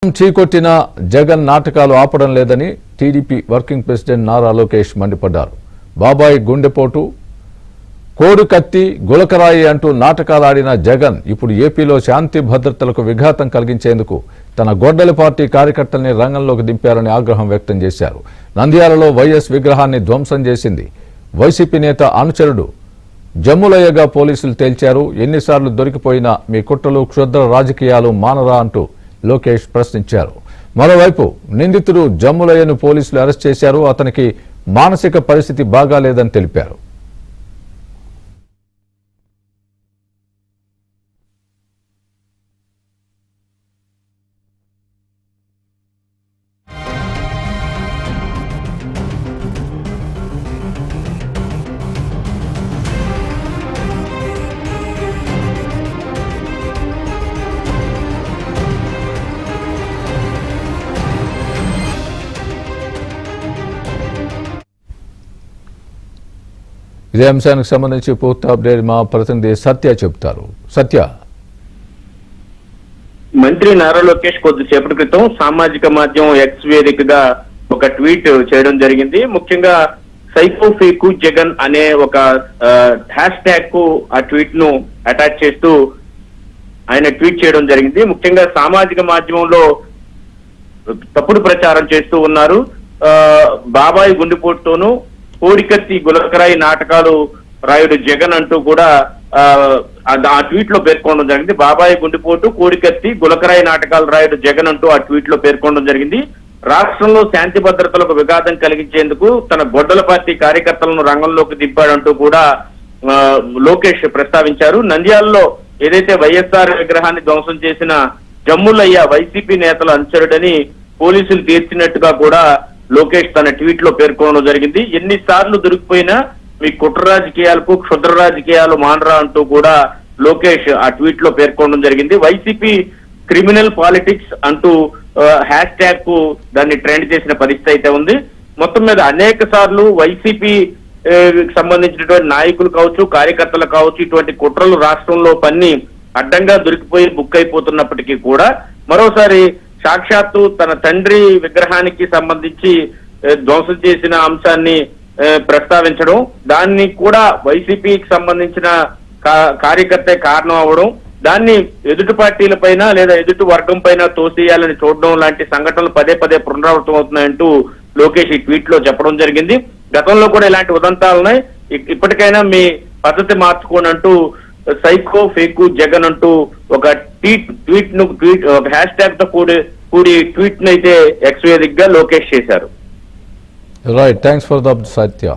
చీకొట్టిన జగన్ నాటకాలు ఆపడం లేదని TDP working president Nara Lokesh మండిపడ్డారు. బాబాయ్ గుండెపోటు, కోడు కత్తి, గులకరాయి అంటూ నాటకాలాడిన జగన్ ఇప్పుడు ఏపీలో శాంతి భద్రతలకు విఘాతం కలిగించేందుకు తన గొడ్డలి పార్టీ కార్యకర్తల్ని రంగంలోకి దింపారని ఆగ్రహం వ్యక్తం చేశారు. నంద్యాలలో వైఎస్ విగ్రహాన్ని ధ్వంసం చేసింది వైసీపీ నేత అనుచరుడు జమ్ములయ్యగా పోలీసులు తేల్చారు. ఎన్నిసార్లు దొరికిపోయినా మీ కుట్రలు క్షుద్ర రాజకీయాలు మానరా అంటూ లోకేష్ ప్రశ్నించారు. మరోవైపు నిందితుడు జమ్ములయ్యను పోలీసులు అరెస్ట్ చేశారు. అతనికి మానసిక పరిస్థితి బాగాలేదని తెలిపారు. ఇదే అంశానికి సంబంధించి పూర్తి అప్డేట్ మా ప్రతినిధి సత్య చెబుతారు. సత్య, మంత్రి నారా లోకేష్ కొద్దిసేపటి క్రితం సామాజిక మాధ్యమం ఎక్స్ వేదికగా ఒక ట్వీట్ చేయడం జరిగింది. ముఖ్యంగా సైకో ఫేకు జగన్ అనే ఒక హ్యాష్ ట్యాగ్ కు ఆ ట్వీట్ ను అటాచ్ చేస్తూ ఆయన ట్వీట్ చేయడం జరిగింది. ముఖ్యంగా సామాజిక మాధ్యమంలో తప్పుడు ప్రచారం చేస్తూ ఉన్నారు. బాబాయ్ గుండెపోటుతోనూ కోడికత్తి గులకరాయి నాటకాలు రాయుడు జగన్ అంటూ కూడా ఆ ట్వీట్ లో పేర్కొనడం జరిగింది. బాబాయ్ గుండెపోటు, కోడికత్తి, గులకరాయి నాటకాలు రాయుడు జగన్ అంటూ ఆ ట్వీట్ లో పేర్కొనడం జరిగింది. రాష్ట్రంలో శాంతి భద్రతలకు విఘాతం కలిగించేందుకు తన గొడ్డల పార్టీ కార్యకర్తలను రంగంలోకి దింపాడంటూ కూడా లోకేష్ ప్రస్తావించారు. నంద్యాలలో ఏదైతే వైఎస్ఆర్ విగ్రహాన్ని ధ్వంసం చేసిన జమ్ములయ్య వైసీపీ నేతల అనుచరుడని పోలీసులు తీర్చినట్టుగా కూడా లోకేష్ తన ట్వీట్ లో పేర్కొనడం జరిగింది. ఎన్నిసార్లు దొరికిపోయినా మీ కుట్ర రాజకీయాలకు క్షుద్ర రాజకీయాలు మానరా అంటూ కూడా లోకేష్ ఆ ట్వీట్ లో పేర్కొనడం జరిగింది. వైసీపీ క్రిమినల్ పాలిటిక్స్ అంటూ హ్యాష్ ట్యాగ్ కు దాన్ని ట్రెండ్ చేసిన పరిస్థితి అయితే ఉంది. మొత్తం మీద అనేక సార్లు వైసీపీ సంబంధించినటువంటి నాయకులు కావచ్చు, కార్యకర్తలు కావచ్చు, ఇటువంటి కుట్రలు రాష్ట్రంలో పన్ని అడ్డంగా దొరికిపోయి బుక్ అయిపోతున్నప్పటికీ కూడా మరోసారి సాక్షాత్తు తన తండ్రి విగ్రహానికి సంబంధించి ధ్వంసం చేసిన అంశాన్ని ప్రస్తావించడం, దాన్ని కూడా వైసీపీకి సంబంధించిన కార్యకర్తే కారణం అవడం, దాన్ని ఎదుటి పార్టీల పైన లేదా ఎదుటి వర్గం పైన తోసేయాలని చూడడం లాంటి సంఘటనలు పదే పదే పునరావృతం అవుతున్నాయంటూ లోకేష్ ఈ ట్వీట్ లో చెప్పడం జరిగింది. గతంలో కూడా ఇలాంటి ఉదంతాలు ఉన్నాయి. ఇప్పటికైనా మీ పద్ధతి మార్చుకోని అంటూ సైకో ఫేకు జగన్ అంటూ ఒక ఒక హ్యాష్ ట్యాగ్ తో కూడి ట్వీట్ ను అయితే ఎక్స్ వేదికగా లోకేష్ చేశారు. Right, thanks for the Satya.